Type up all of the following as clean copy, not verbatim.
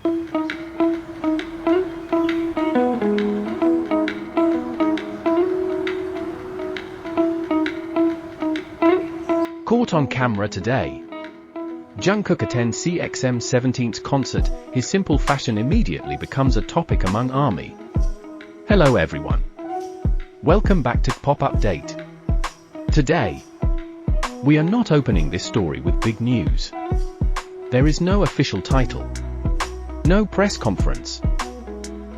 Caught on camera today. Jungkook attends CxM 17's concert. His simple fashion immediately becomes a topic among ARMY. Hello everyone. Welcome back to Pop Update. Today, we are not opening this story with big news. There is no official title. No press conference.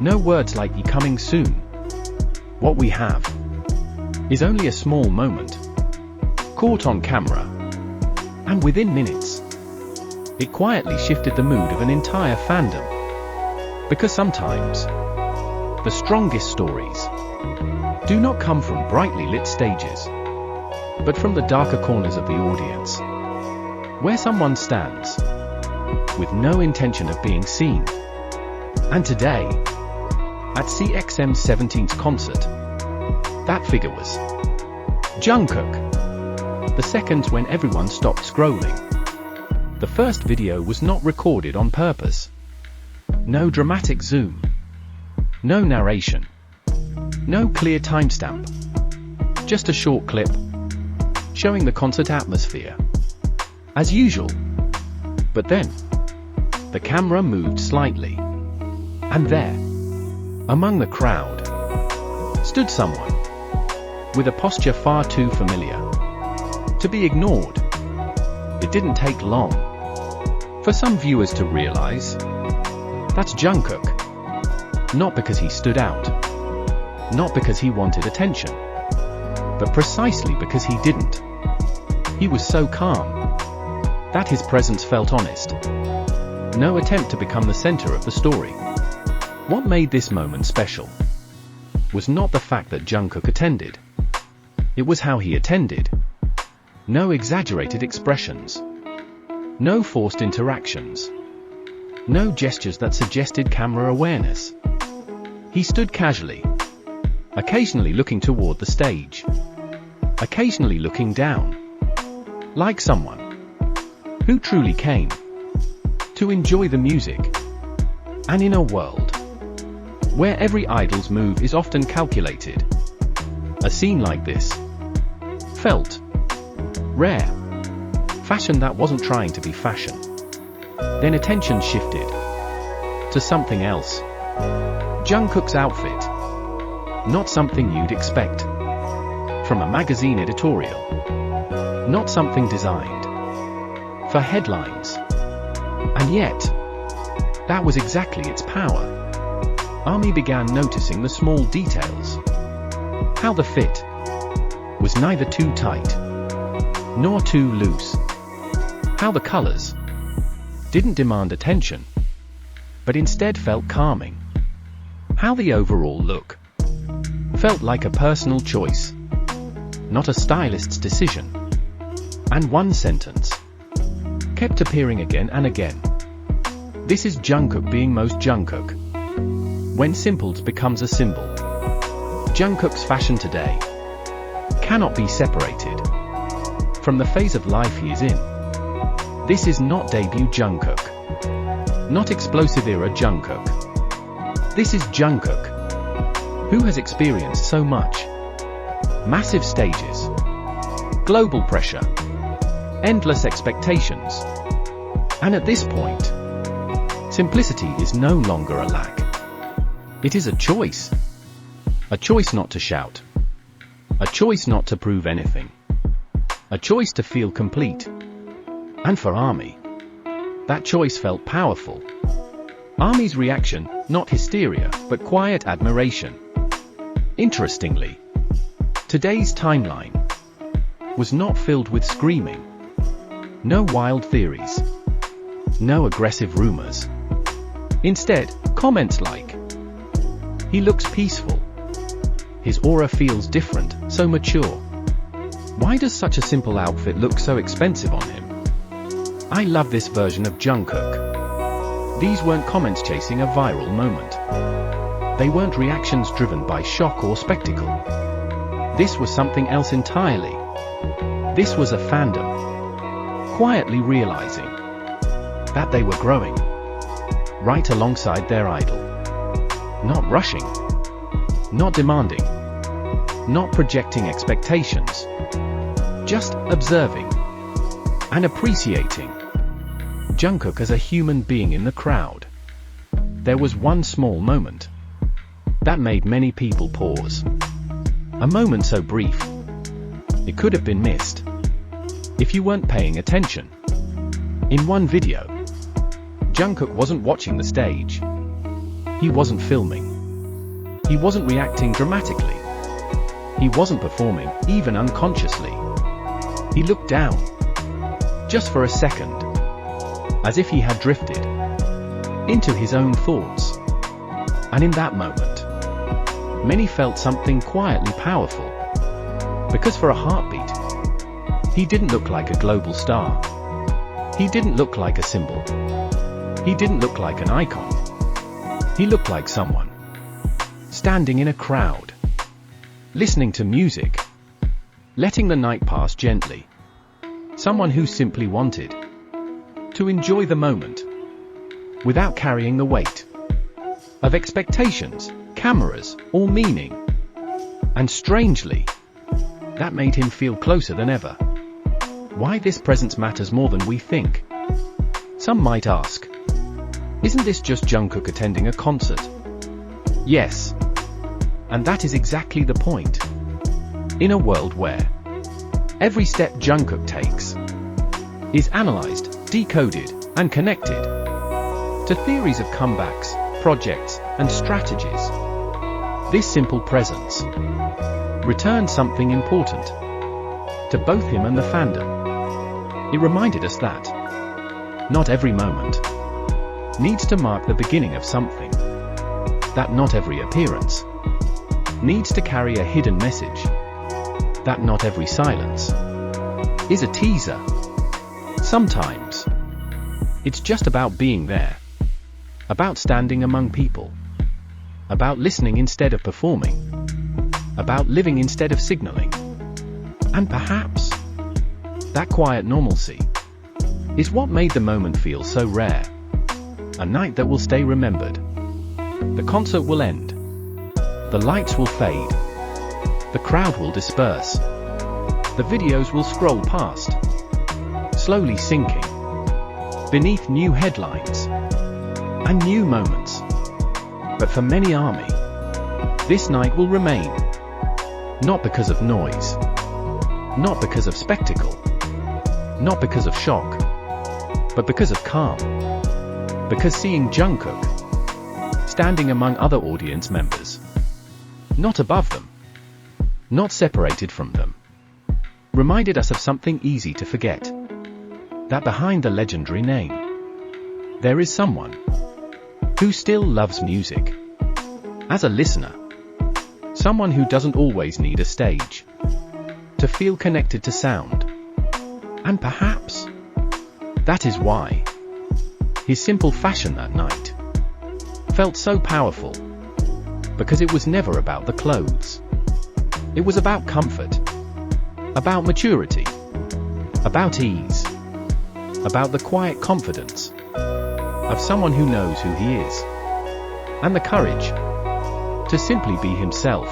No words like coming soon. What we have is only a small moment. Caught on camera. And within minutes, it quietly shifted the mood of an entire fandom. Because sometimes, the strongest stories do not come from brightly lit stages, but from the darker corners of the audience, where someone stands with no intention of being seen. And today, at CxM 17's concert, that figure was Jungkook. The seconds when everyone stopped scrolling. The first video was not recorded on purpose. No dramatic zoom. No narration. No clear timestamp. Just a short clip showing the concert atmosphere. As usual. But then, the camera moved slightly. And there, among the crowd, stood someone with a posture far too familiar to be ignored. It didn't take long for some viewers to realize that's Jungkook. Not because he stood out, not because he wanted attention, but precisely because he didn't. He was so calm that his presence felt honest. No attempt to become the center of the story. What made this moment special was not the fact that Jungkook attended. It was how he attended. No exaggerated expressions. No forced interactions. No gestures that suggested camera awareness. He stood casually, occasionally looking toward the stage, occasionally looking down, like someone who truly came to enjoy the music. And in a world where every idol's move is often calculated, a scene like this felt rare. Fashion that wasn't trying to be fashion. Then attention shifted to something else. Jungkook's outfit. Not something you'd expect from a magazine editorial. Not something designed for headlines. And yet, that was exactly its power. ARMY began noticing the small details. How the fit was neither too tight nor too loose. How the colors didn't demand attention, but instead felt calming. How the overall look felt like a personal choice, not a stylist's decision. And one sentence kept appearing again and again. This is Jungkook being most Jungkook. When simples becomes a symbol. Jungkook's fashion today cannot be separated from the phase of life he is in. This is not debut Jungkook. Not explosive era Jungkook. This is Jungkook, who has experienced so much. Massive stages. Global pressure. Endless expectations. And at this point, simplicity is no longer a lack. It is a choice. A choice not to shout. A choice not to prove anything. A choice to feel complete. And for ARMY, that choice felt powerful. ARMY's reaction, not hysteria, but quiet admiration. Interestingly, today's timeline was not filled with screaming. No wild theories. No aggressive rumors. Instead, comments like, "He looks peaceful. His aura feels different, so mature. Why does such a simple outfit look so expensive on him? I love this version of Jungkook." These weren't comments chasing a viral moment. They weren't reactions driven by shock or spectacle. This was something else entirely. This was a fandom quietly realizing that they were growing. right alongside their idol. Not rushing, not demanding, not projecting expectations, just observing and appreciating Jungkook as a human being in the crowd. There was one small moment that made many people pause. A moment so brief, it could have been missed if you weren't paying attention. In one video, Jungkook wasn't watching the stage. He wasn't filming. He wasn't reacting dramatically. He wasn't performing, even unconsciously. He looked down, just for a second, as if he had drifted into his own thoughts. And in that moment, many felt something quietly powerful. Because for a heartbeat, he didn't look like a global star. He didn't look like a symbol. He didn't look like an icon. He looked like someone standing in a crowd, listening to music, letting the night pass gently. Someone who simply wanted to enjoy the moment without carrying the weight of expectations, cameras, or meaning. And strangely, that made him feel closer than ever. Why this presence matters more than we think. Some might ask, isn't this just Jungkook attending a concert? Yes. And that is exactly the point. In a world where every step Jungkook takes is analyzed, decoded, and connected to theories of comebacks, projects, and strategies, this simple presence returned something important to both him and the fandom. It reminded us that not every moment needs to mark the beginning of something, that not every appearance needs to carry a hidden message, that not every silence is a teaser. Sometimes it's just about being there, about standing among people, about listening instead of performing, about living instead of signaling. And perhaps that quiet normalcy is what made the moment feel so rare. A night that will stay remembered. The concert will end. The lights will fade. The crowd will disperse. The videos will scroll past, slowly sinking beneath new headlines and new moments. But for many ARMY, this night will remain. Not because of noise, not because of spectacle, not because of shock, but because of calm. Because seeing Jungkook standing among other audience members, not above them, not separated from them, reminded us of something easy to forget. That behind the legendary name, there is someone who still loves music. As a listener, someone who doesn't always need a stage to feel connected to sound. And perhaps that is why his simple fashion that night felt so powerful, because it was never about the clothes. It was about comfort, about maturity, about ease, about the quiet confidence of someone who knows who he is, and the courage to simply be himself,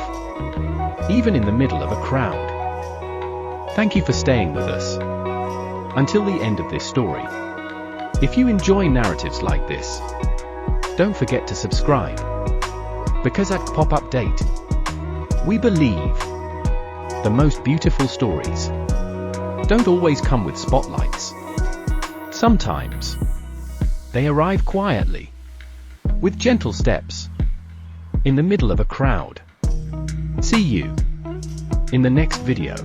even in the middle of a crowd. Thank you for staying with us until the end of this story. If you enjoy narratives like this, don't forget to subscribe, because at KPOP Update, we believe the most beautiful stories don't always come with spotlights. Sometimes they arrive quietly, with gentle steps, in the middle of a crowd. See you in the next video.